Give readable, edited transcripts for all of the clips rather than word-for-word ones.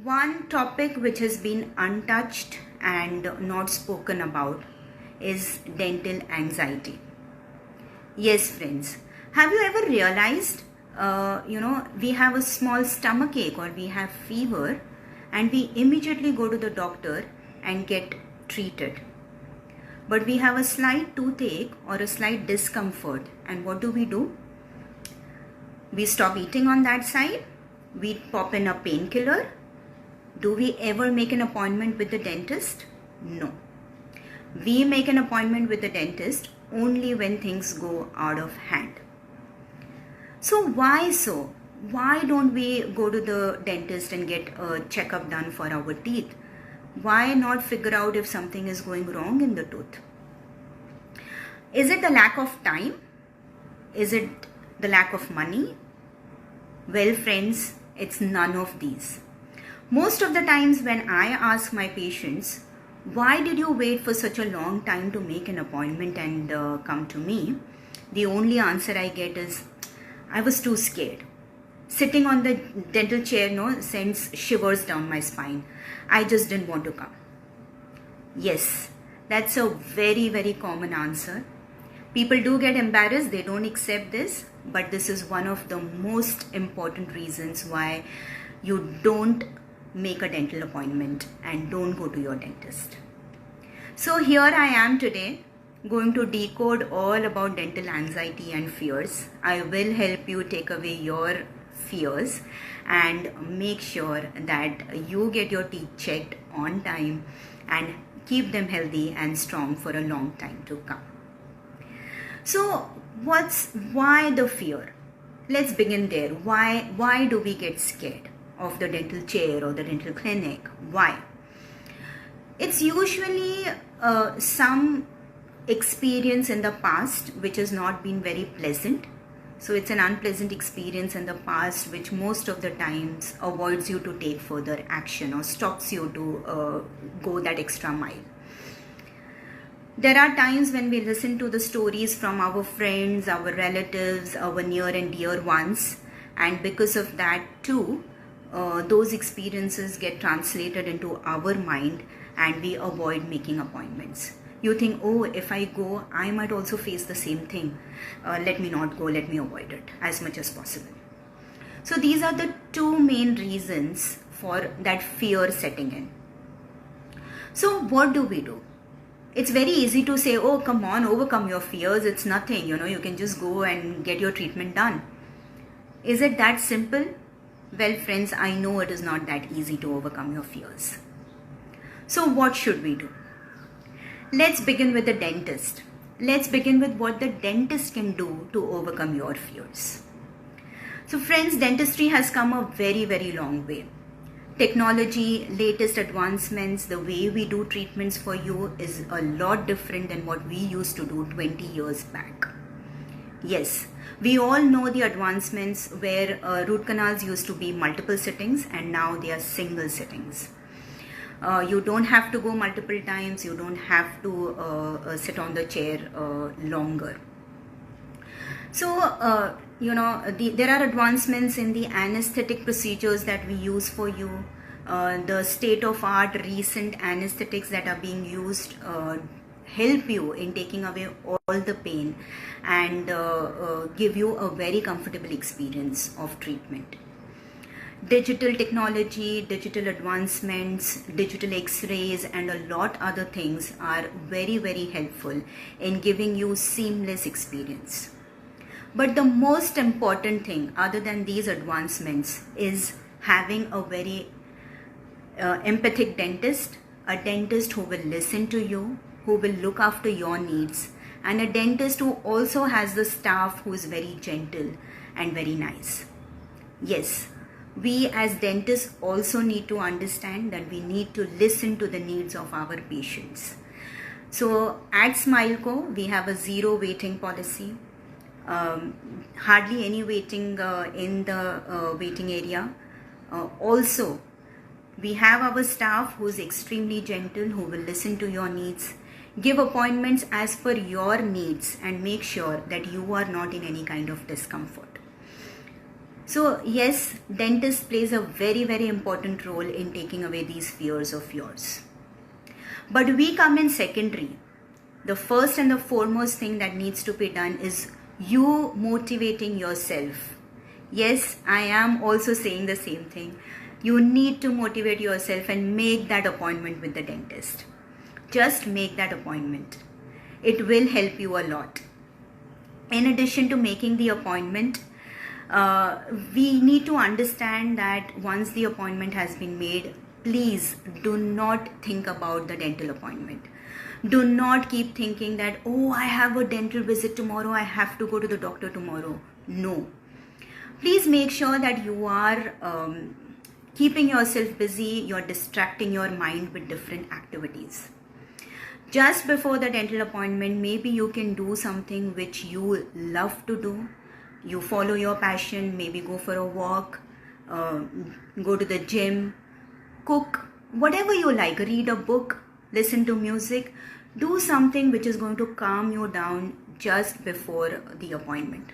One topic which has been untouched and not spoken about is dental anxiety. Yes, friends, have you ever realized, we have a small stomach ache or we have fever and we immediately go to the doctor and get treated. But we have a slight toothache or a slight discomfort, and what do? We stop eating on that side, we pop in a painkiller. Do we ever make an appointment with the dentist? No. We make an appointment with the dentist only when things go out of hand. So why so? Why don't we go to the dentist and get a checkup done for our teeth? Why not figure out if something is going wrong in the tooth? Is it the lack of time? Is it the lack of money? Well, friends, it's none of these. Most of the times when I ask my patients, why did you wait for such a long time to make an appointment and come to me? The only answer I get is, I was too scared. Sitting on the dental chair sends shivers down my spine. I just didn't want to come. Yes, that's a very, very common answer. People do get embarrassed, they don't accept this, but this is one of the most important reasons why you don't make a dental appointment and don't go to your dentist. So here I am today going to decode all about dental anxiety and fears. I will help you take away your fears and make sure that you get your teeth checked on time and keep them healthy and strong for a long time to come. So why the fear? Let's begin there. Why do we get scared of the dental chair or the dental clinic? Why? It's usually some experience in the past which has not been very pleasant. So it's an unpleasant experience in the past which most of the times avoids you to take further action or stops you to go that extra mile. There are times when we listen to the stories from our friends, our relatives, our near and dear ones, and because of that too, those experiences get translated into our mind and we avoid making appointments. You think, oh, if I go, I might also face the same thing. Let me not go, let me avoid it as much as possible. So these are the two main reasons for that fear setting in. So what do? It's very easy to say, oh, come on, overcome your fears. It's nothing, you can just go and get your treatment done. Is it that simple? Well, friends, I know it is not that easy to overcome your fears. So what should we do? Let's begin with the dentist. Let's begin with what the dentist can do to overcome your fears. So friends, dentistry has come a very, very long way. Technology, latest advancements, the way we do treatments for you is a lot different than what we used to do 20 years back. Yes, we all know the advancements where root canals used to be multiple sittings and now they are single sittings. You don't have to go multiple times, you don't have to sit on the chair longer. So, there are advancements in the anesthetic procedures that we use for you. The state-of-art recent anesthetics that are being used help you in taking away all the pain and give you a very comfortable experience of treatment. Digital technology, digital advancements, digital x-rays and a lot other things are very, very helpful in giving you seamless experience. But the most important thing other than these advancements is having a very empathic dentist, a dentist who will listen to you, who will look after your needs, and a dentist who also has the staff who is very gentle and very nice. Yes, we as dentists also need to understand that we need to listen to the needs of our patients. So at Smileco, we have a zero waiting policy. Hardly any waiting in the waiting area. Also, we have our staff who is extremely gentle, who will listen to your needs, give appointments as per your needs and make sure that you are not in any kind of discomfort. So yes, dentist plays a very very important role in taking away these fears of yours. But we come in secondary. The first and the foremost thing that needs to be done is you motivating yourself. Yes, I am also saying the same thing. You need to motivate yourself and make that appointment with the dentist. Just make that appointment. It will help you a lot. In addition to making the appointment, we need to understand that once the appointment has been made, please do not think about the dental appointment. Do not keep thinking that, oh, I have a dental visit tomorrow, I have to go to the doctor tomorrow. No. Please make sure that you are keeping yourself busy, you're distracting your mind with different activities. Just before the dental appointment, maybe you can do something which you love to do. You follow your passion, maybe go for a walk, go to the gym, cook, whatever you like, read a book, listen to music, do something which is going to calm you down just before the appointment.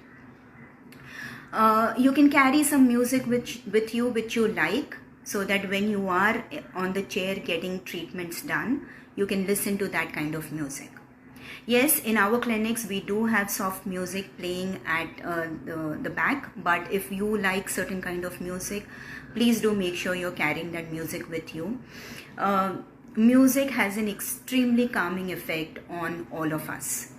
You can carry some music with you which you like, so that when you are on the chair getting treatments done, you can listen to that kind of music. Yes, in our clinics we do have soft music playing at the back, but if you like certain kind of music, please do make sure you're carrying that music with you. Music has an extremely calming effect on all of us,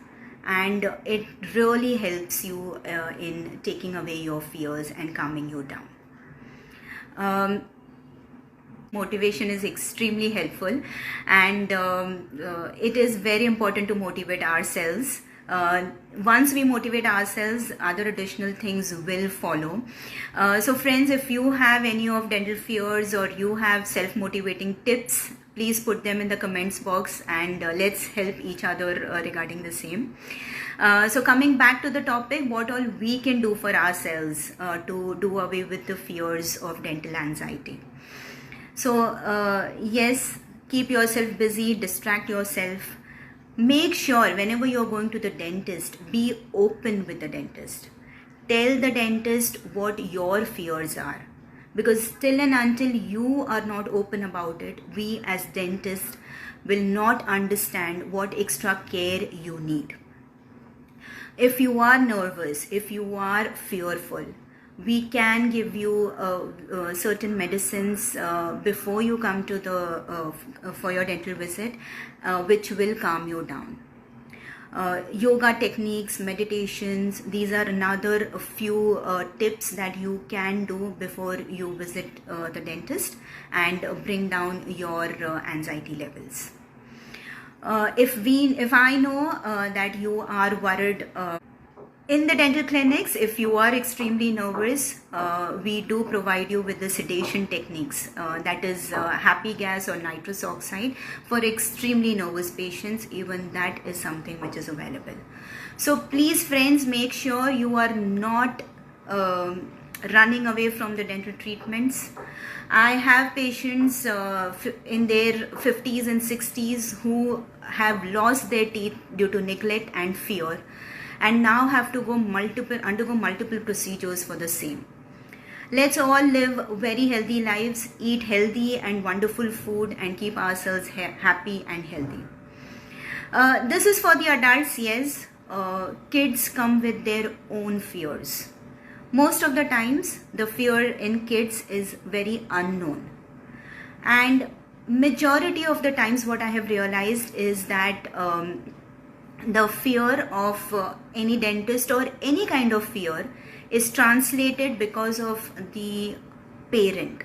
and it really helps you in taking away your fears and calming you down. Motivation is extremely helpful, and it is very important to motivate ourselves. Once we motivate ourselves, other additional things will follow. So friends, if you have any of dental fears or you have self-motivating tips, please put them in the comments box, and let's help each other regarding the same. So coming back to the topic, what all we can do for ourselves to do away with the fears of dental anxiety. So yes, keep yourself busy, distract yourself. Make sure whenever you're going to the dentist, be open with the dentist. Tell the dentist what your fears are. Because till and until you are not open about it, we as dentists will not understand what extra care you need. If you are nervous, if you are fearful, we can give you certain medicines before you come to the for your dental visit, which will calm you down. Yoga techniques, meditations, these are another few tips that you can do before you visit the dentist and bring down your anxiety levels. If I know that you are worried in the dental clinics, if you are extremely nervous, we do provide you with the sedation techniques, that is happy gas or nitrous oxide for extremely nervous patients. Even that is something which is available. So please friends, make sure you are not running away from the dental treatments. I have patients in their 50s and 60s who have lost their teeth due to neglect and fear, and now have to undergo multiple procedures for the same. Let's all live very healthy lives, eat healthy and wonderful food, and keep ourselves happy and healthy. This is for the adults, yes. Kids come with their own fears. Most of the times, the fear in kids is very unknown. And majority of the times what I have realized is that the fear of any dentist or any kind of fear is translated because of the parent.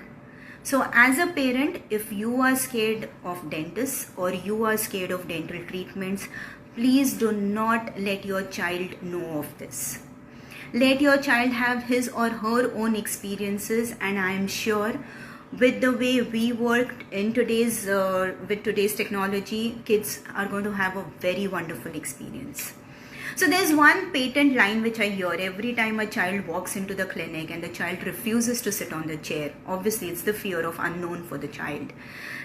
So as a parent, if you are scared of dentists or you are scared of dental treatments, please do not let your child know of this. Let your child have his or her own experiences, and I am sure with the way we worked in today's with today's technology, kids are going to have a very wonderful experience. So there's one patent line which I hear every time a child walks into the clinic and the child refuses to sit on the chair. Obviously, it's the fear of unknown for the child.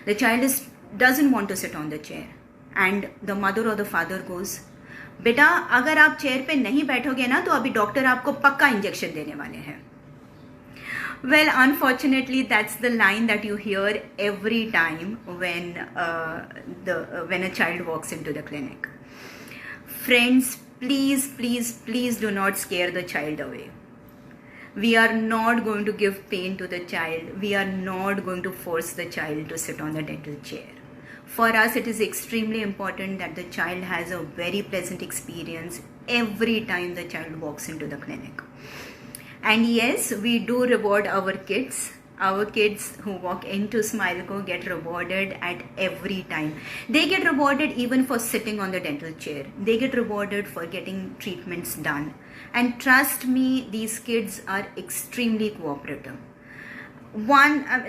The child doesn't want to sit on the chair, and the mother or the father goes, बेटा अगर आप chair पे नहीं बैठोगे ना तो अभी doctor आपको पक्का इंजेक्शन देने वाले हैं. Well, unfortunately, that's the line that you hear every time when a child walks into the clinic. Friends, please, please, please do not scare the child away. We are not going to give pain to the child. We are not going to force the child to sit on the dental chair. For us, it is extremely important that the child has a very pleasant experience every time the child walks into the clinic. And yes, we do reward our kids. Our kids who walk into Smileco get rewarded at every time. They get rewarded even for sitting on the dental chair. They get rewarded for getting treatments done. And trust me, these kids are extremely cooperative.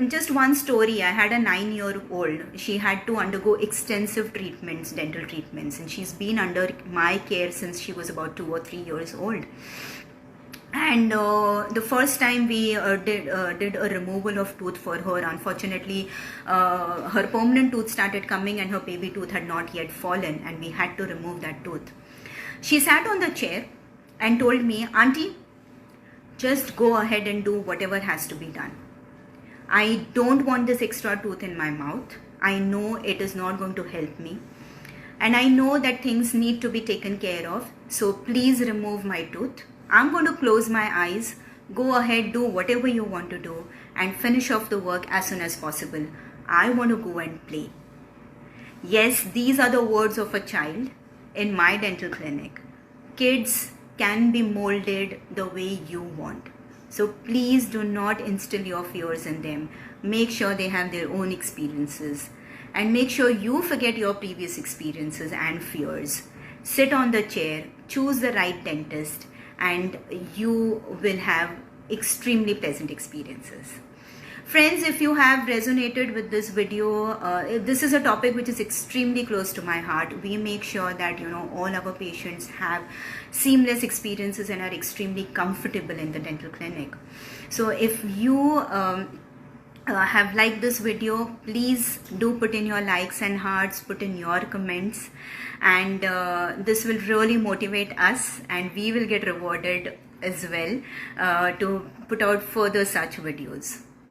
Just one story. I had a 9-year-old. She had to undergo extensive treatments, dental treatments, and she's been under my care since she was about 2 or 3 years old. And the first time we did a removal of tooth for her, unfortunately, her permanent tooth started coming and her baby tooth had not yet fallen, and we had to remove that tooth. She sat on the chair and told me, "Auntie, just go ahead and do whatever has to be done. I don't want this extra tooth in my mouth. I know it is not going to help me. And I know that things need to be taken care of. So please remove my tooth. I'm going to close my eyes. Go ahead, do whatever you want to do and finish off the work as soon as possible. I want to go and play." Yes, these are the words of a child in my dental clinic. Kids can be molded the way you want. So please do not instill your fears in them. Make sure they have their own experiences. And make sure you forget your previous experiences and fears. Sit on the chair, choose the right dentist, and you will have extremely pleasant experiences. Friends, if you have resonated with this video, this is a topic which is extremely close to my heart. We make sure that all our patients have seamless experiences and are extremely comfortable in the dental clinic. So if you have liked this video, please do put in your likes and hearts, put in your comments, and this will really motivate us, and we will get rewarded as well to put out further such videos.